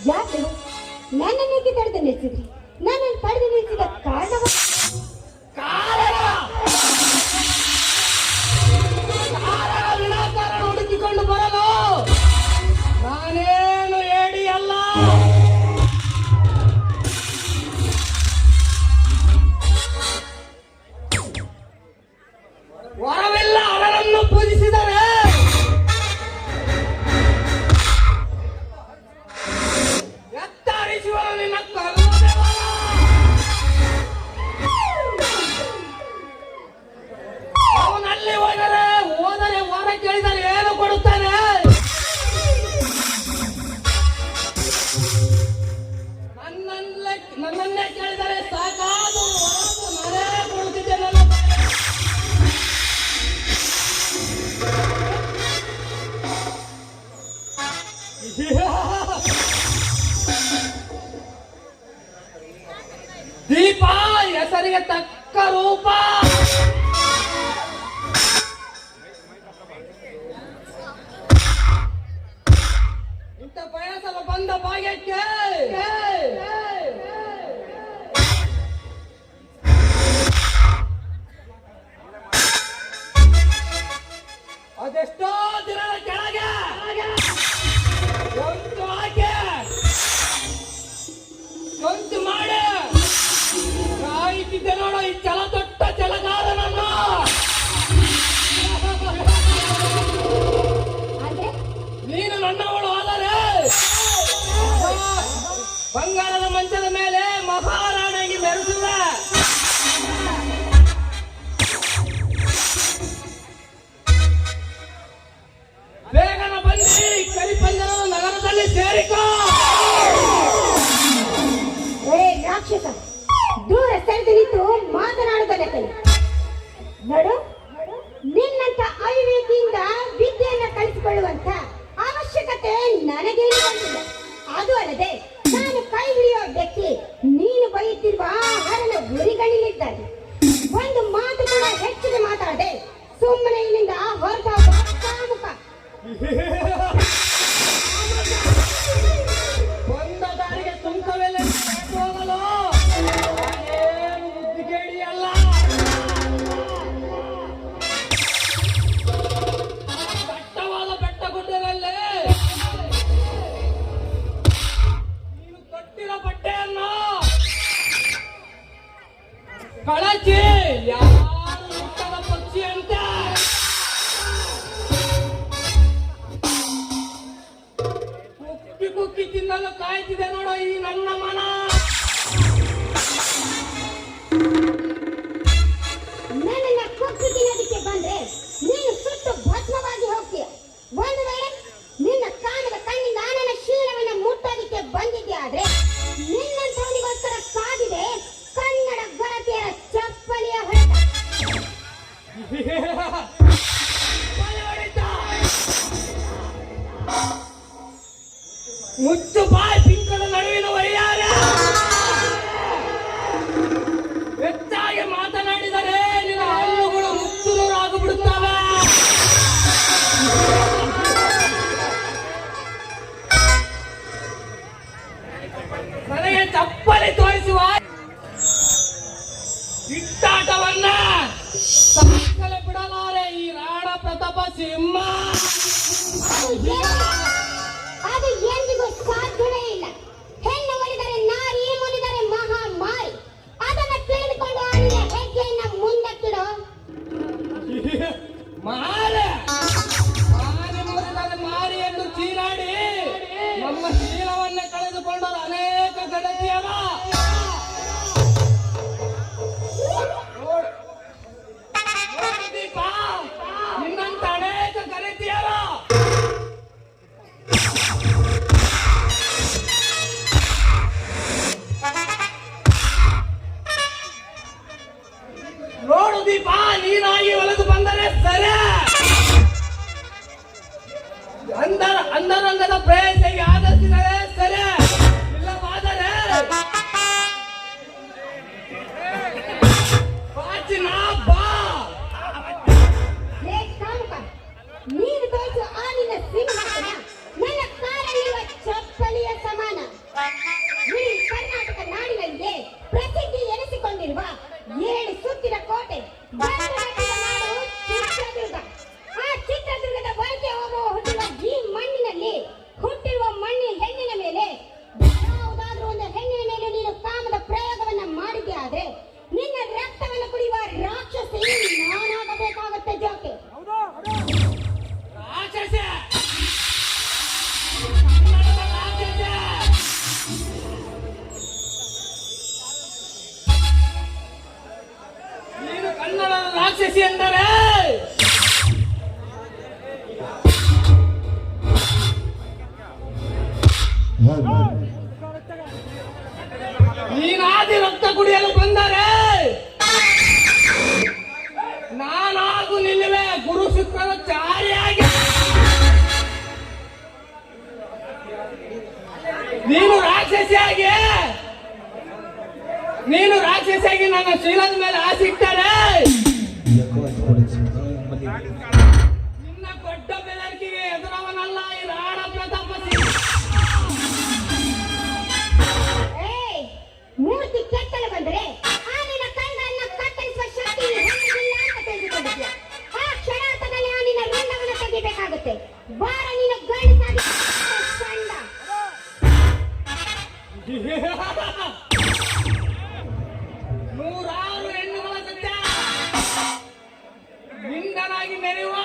ಯಾಕೆ ನನ್ನನ್ನೇಕೆ ತಡೆದು ನಿಲ್ಲಿಸಿದ್ರಿ? ನನ್ನನ್ನು ತಡೆದು ನಿಲ್ಲಿಸಿದ ಕಾರಣ ವಿನಾಕಾರಣ ಹುಡುಕಿಕೊಂಡು ಬರಲು ನಾನೇನು ಹೇಳಿ ಅಲ್ಲ. ವರವಿಲ್ಲ ಅವರನ್ನು ಪೂಜಿಸಿದರೆ ಕೇಳಿದರೆ ಏನು ಕೊಡುತ್ತಾನೆ? ನನ್ನನ್ನೇ ಕೇಳಿದರೆ ಸಾಕಾದು ನಾನೇ ಕೊಡುತ್ತಿದ್ದೇನಲ್ಲ. ದೀಪ ಹೆಸರಿಗೆ ತಕ್ಕ ರೂಪ. ಇಂಥ ಬಯಸಲು ಬಂದ ಭಾಗ್ಯಕ್ಕೆ ಅದೆಷ್ಟೋ ದಿನದ ಕೆಳಗೆ ಒಂದು ಹಾಕಿ ಸ್ವಂತ ಮಾಡಿ ಕಾಯುತ್ತಿದ್ದೆ ನೋಡು ಈ ಛಲ ದೊಡ್ಡ ಛಲಗಾರನನ್ನು. ನೀನು ನನ್ನವಳು ಆದರೆ ಬಂಗಾರದ ಮಂಚದ ಮೇಲೆ ಮಹಾರಾಣಿಯಾಗಿ ಮೆರೆಸುವ. ಬೇಗನ ಬಂದು ಕರಿಪಂಜರ ನಗರದಲ್ಲಿ ಸೇರಿಕೋ. ರಾಕ್ಷಸ, ದೂರ ಸರಿದು ನಿಂತು ಮಾತನಾಡುವುದಲ್ಲ ಕೈ. ನೋಡು, ನಿನ್ನಂತ ಅವಿವೇಕಿಯಿಂದ ವಿದ್ಯೆಯನ್ನು ಕಲಿಸಿಕೊಳ್ಳುವಂತ ಅವಶ್ಯಕತೆ ನನಗೇನು ಬಂದಿಲ್ಲ. ಅದು ಅಲ್ಲದೆ ನಾನು ಕೈ ಹಿಡಿಯುವ ವ್ಯಕ್ತಿ ನೀನು ಬೈಯುತ್ತಿರುವ ಆಹಾರನ ಗುರಿಗಳಿಲ್ಲಿದ್ದಾನೆ. ಒಂದು ಮಾತು ಕೂಡ ಹೆಚ್ಚಿಗೆ ಮಾತಾಡದೆ ಸುಮ್ಮನೆ ಇಲ್ಲಿಂದ ಹೊರಟ ಮುಖ. ಬಂದ ದಾರಿಗೆ ಸುಂಕವೆಲ್ಲ ಹೋಗಲು ಏನು ಬುದ್ಧಿಗೇಡಿಯಲ್ಲ. ದಟ್ಟವಾದ ಬೆಟ್ಟ ಗುಡ್ಡದಲ್ಲಿ ನೀನು ಕಟ್ಟಿದ ಬಟ್ಟೆಯನ್ನು ಕಳಚಿ ಯಾರು ಹುಟ್ಟದ ಪಕ್ಷಿಯಂತೆ ಕುಕ್ಕಿ ಕುಕ್ಕಿ ತಿನ್ನಲು ಕಾಯ್ತಿದೆ ನೋಡೋ ಈ ನನ್ನ ಮನ. ನನ್ನನ್ನ ಕೊಕ್ಕಿ ತಿನ್ನೋದಕ್ಕೆ ಬಂದ್ರೆ ನೀನು ಸುಟ್ಟು ಭಸ್ಮವಾಗಿ ಹೋಗ್ತೀಯ. ಒಂದು ವೇಳೆ ನಿನ್ನ ಕಾಣದ ಕಣ್ಣಿಂದ ನನ್ನ ಶೀಲವನ್ನ ಮುಟ್ಟೋದಕ್ಕೆ ಬಂದಿದ್ದೆ ಆದ್ರೆ ನಿನ್ನಂತವನಿಗೋಸ್ಕರ ಕಾದಿದೆ ಕನ್ನಡ ಗೊರತೆಯರ ಚಪ್ಪಲಿಯ ಹೊಡೆತ. ಮುಚ್ಚು ಬಾಯ್ ಪಿಂಕದ ನಡುವಿನ ವೈಯಾರ. ಹೆಚ್ಚಾಗಿ ಮಾತನಾಡಿದರೆ ನಿನ್ನ ಹಲ್ಲುಗಳು ಮುಚ್ಚುನೂರಾಗಿಬಿಡುತ್ತವೆ. ನನಗೆ ಚಪ್ಪಲಿ ತೋರಿಸುವ ಇಟ್ಟಾಟವನ್ನ ಸಾಕಲೆ ಬಿಡಲಾರೆ ಈ ರಾಣ ಪ್ರತಾಪ ಸಿಂಹ. ಅದು ಅಂದರಂಗದ ಪ್ರೇಯಸಿಗೆ ಆದರ್ಶಿನವೇ ಸರಿ, ಇಲ್ಲವಾದರೆ ಪಾಚಿನ ಬಾ. ಲೇ ಕಾಮುಕ, ನೀನು ತೋರಿಸುವ ಆನಿನ ಸಿಂಹಾಸನ ನನ್ನ ಕಾಲಲ್ಲಿರುವ ಚಪ್ಪಲಿಯ ಸಮಾನ. ಈ ಕರ್ನಾಟಕ ನಾಡಿನಲ್ಲಿ ಪ್ರಸಿದ್ಧಿ ಎನಿಸಿಕೊಂಡಿರುವ 7 ಸುತ್ತಿನ ಕೋಟೆ ಭರತನಾಟ್ಯದ ನಾಡು ಚಿತ್ರದುರ್ಗ. ಆ ಚಿತ್ರದುರ್ಗದ ವೈದ್ಯ ಹೋಗುವ ಹುಟ್ಟಿರುವ ಈ ಮಣ್ಣಿನಲ್ಲಿ ಹುಟ್ಟಿರುವ ಹೆಣ್ಣಿನ ಮೇಲೆ ಯಾವುದಾದ್ರೂ ಒಂದು ಹೆಣ್ಣಿನ ಮೇಲೆ ನೀನು ಕಾಮದ ಪ್ರಯೋಗವನ್ನ ಮಾಡಿದ್ದೆ ಆದ್ರೆ ನಿನ್ನ ರಕ್ತವನ್ನು ಕುಡಿಯುವ ರಾಕ್ಷಸಿ ನಾನಾಗಬೇಕಾಗುತ್ತೆ ಜೋಕೆ. ರಾಕ್ಷಸ, ಕನ್ನಡದ ರಾಕ್ಷಸ. ನೀನು ಕನ್ನಡದ ರಾಕ್ಷಸಿ ಎಂದರೆ ನೀನಾದಿ ರಕ್ತ ಕುಡಿಯಲು ಬಂದರೆ ನಾನಾಗೂ ನಿಲ್ಲುವೆ ಗುರು ಶುಕ್ರನ ಚಾರಿಯಾಗಿ. ನೀನು ರಾಕ್ಷಸಿಯಾಗಿ ನನ್ನ ಶೀಲದ ಮೇಲೆ ಆಸೆ ಇಟ್ಟರೆ ನಿನ್ನ ದೊಡ್ಡ ಬೆದರಿಕೆಗೆ ಎದುರವನಲ್ಲ ಈ ರಾಣ ಪ್ರತಾಪ ಸಿಂಹ. ಏಯ್, ಮೂರ್ತಿ ಕೆತ್ತಲು ಬಂದರೆ ಆನಿನ ಕೈಗಳನ್ನ ಕತ್ತರಿಸುವ ಶಕ್ತಿ ಹೊಂದಿಲ್ಲ ಅಂತ ತಿಳಿದುಕೊಂಡಿದ್ಯ. ಆ ಕ್ಷಣಾರ್ಥದಲ್ಲಿ ಆನಿನ ರುಂಡವನ್ನು ತೆಗಿಬೇಕಾಗುತ್ತೆ. ಬಾರ ನೀನು ಗಂಡಸಾಗಿ ಕಂಡ. ನೂರಾರು ಹೆಣ್ಣುಗಳ ಸತ್ಯ ನಿಂದನಾಗಿ ಮೆರೆಯುವ